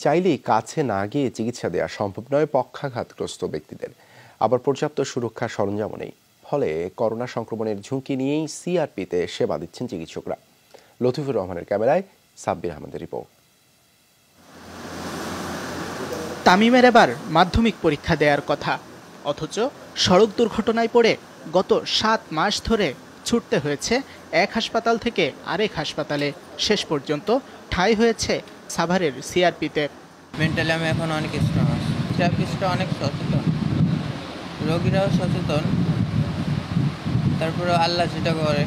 চাইলেই কাছে না গিয়ে চিকিৎসা দেওয়া সম্ভব নয় পক্ষাঘাতগ্রস্ত ব্যক্তিদের। আবার পর্যাপ্ত সুরক্ষা সরঞ্জামও নেই। ফলে করোনা সংক্রমণের ঝুঁকি নিয়েই সিআরপিতে সেবা দিচ্ছেন চিকিৎসকরা। লতিফুর রহমানের ক্যামেরায় সাব্বির আহমেদের রিপোর্ট। তামিমের এবার মাধ্যমিক পরীক্ষা দেওয়ার কথা, অথচ সড়ক দুর্ঘটনায় পড়ে গত 7 মাস ধরে ছুটতে হয়েছে এক হাসপাতাল থেকে আরেক হাসপাতালে। শেষ পর্যন্ত ঠাঁই হয়েছে সাভারের সিআরপিতে। মেন্টালি আমি এখন অনেক স্ট্রং আছি। থেরাপিস্টরা অনেক সচেতন, রোগীরাও সচেতন, তারপরে আল্লাহ যেটা করে।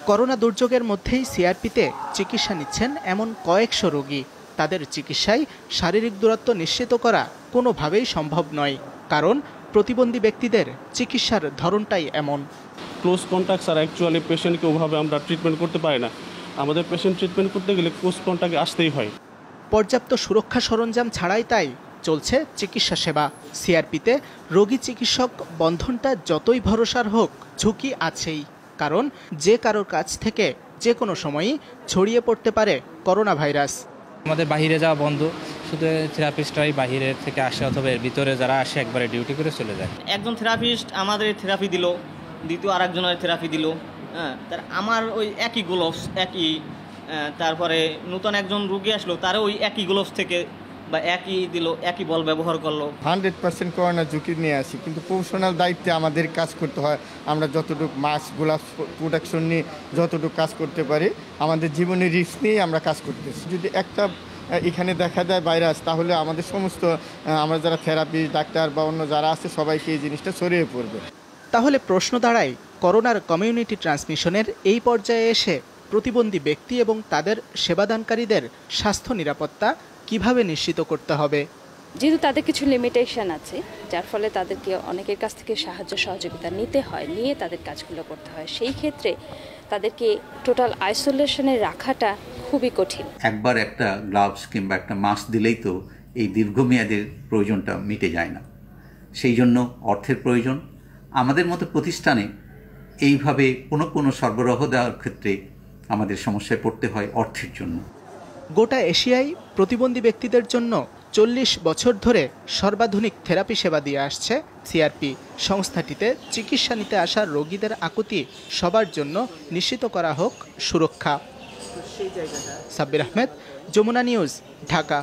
করোনা দুর্যোগের মধ্যেই সিআরপিতে চিকিৎসা নিচ্ছেন এমন কয়েকশো রোগী। তাদের চিকিৎসায় শারীরিক দূরত্ব নিশ্চিত করা কোনোভাবেই সম্ভব নয়, কারণ প্রতিবন্ধী ব্যক্তিদের চিকিৎসার ধরনটাই এমন। ক্লোজ কন্ট্যাক্ট আর অ্যাকচুয়ালি পেশেন্টকে ওভাবে আমরা ট্রিটমেন্ট করতে পারি না। আমাদের পেশেন্ট ট্রিটমেন্ট করতে গেলে ক্লোজ কন্ট্যাক্টে আসতেই হয়। পর্যাপ্ত সুরক্ষা সরঞ্জাম ছাড়াই তাই চলছে চিকিৎসা সেবা। সিআরপিতে রোগী চিকিৎসক বন্ধনটা যতই ভরসার হোক, ঝুঁকি আছেই, কারণ যে কারোর কাছ থেকে যে কোনো সময়ই ছড়িয়ে পড়তে পারে করোনা ভাইরাস। আমাদের বাইরে যাওয়া বন্ধ, শুধু থেরাপিস্টরাই বাইরে থেকে আসে, অথবা এর ভিতরে যারা আসে একবারে ডিউটি করে চলে যায়। একজন থেরাপিস্ট আমাদের থেরাপি দিল, দ্বিতীয় আরেকজনের থেরাপি দিল, তার আমার ওই একই গ্লোভস একই, তারপরে নতুন একজন রোগী আসলো, তারও ওই একই গ্লোভস থেকে বা একই দিল, একই বল ব্যবহার করলো। 100% করোনা ঝুঁকি নিয়ে আসি, কিন্তু প্রফেশনাল দায়িত্বে আমাদের কাজ করতে হয়। আমরা যতটুকু মাস্ক, গ্লাভস, প্রোটেকশন নিয়ে যতটুকু কাজ করতে পারি, আমাদের জীবনের রিস্ক নিয়ে আমরা কাজ করতেছি। যদি একটা এখানে দেখা যায় ভাইরাস, তাহলে আমাদের সমস্ত আমরা যারা থেরাপি ডাক্তার বা অন্য যারা আছে সবাইকে এই জিনিসটা ছড়িয়ে পড়বে। তাহলে প্রশ্ন দাঁড়ায়, করোনার কমিউনিটি ট্রান্সমিশনের এই পর্যায়ে এসে প্রতিবন্ধী ব্যক্তি এবং তাদের সেবাদানকারীদের স্বাস্থ্য নিরাপত্তা কিভাবে নিশ্চিত করতে হবে? যেহেতু তাদের কিছু লিমিটেশন আছে, যার ফলে তাদেরকে অনেকের কাছ থেকে সাহায্য সহযোগিতা নিতে হয়, নিয়ে তাদের কাজগুলো করতে হয়। সেই ক্ষেত্রে তাদেরকে টোটাল আইসোলেশনে রাখাটা খুবই কঠিন। একবার একটা গ্লাভস কিংবা একটা মাস্ক দিলেই তো এই দীর্ঘমেয়াদের প্রয়োজনটা মিটে যায় না। সেই জন্য অর্থের প্রয়োজন। আমাদের মতো প্রতিষ্ঠানে এইভাবে কোনো সরবরাহ দেওয়ার ক্ষেত্রে আমাদের সমস্যায় পড়তে হয় অর্থের জন্য। গোটা এশিয়ায় প্রতিবন্ধী ব্যক্তিদের জন্য 40 বছর ধরে সর্বাধুনিক থেরাপি সেবা দিয়ে আসছে সিআরপি। সংস্থাটিতে চিকিৎসা নিতে আসা রোগীদের আকুতি সবার জন্য নিশ্চিত করা হোক সুরক্ষা। সাব্বির আহমেদ, যমুনা নিউজ, ঢাকা।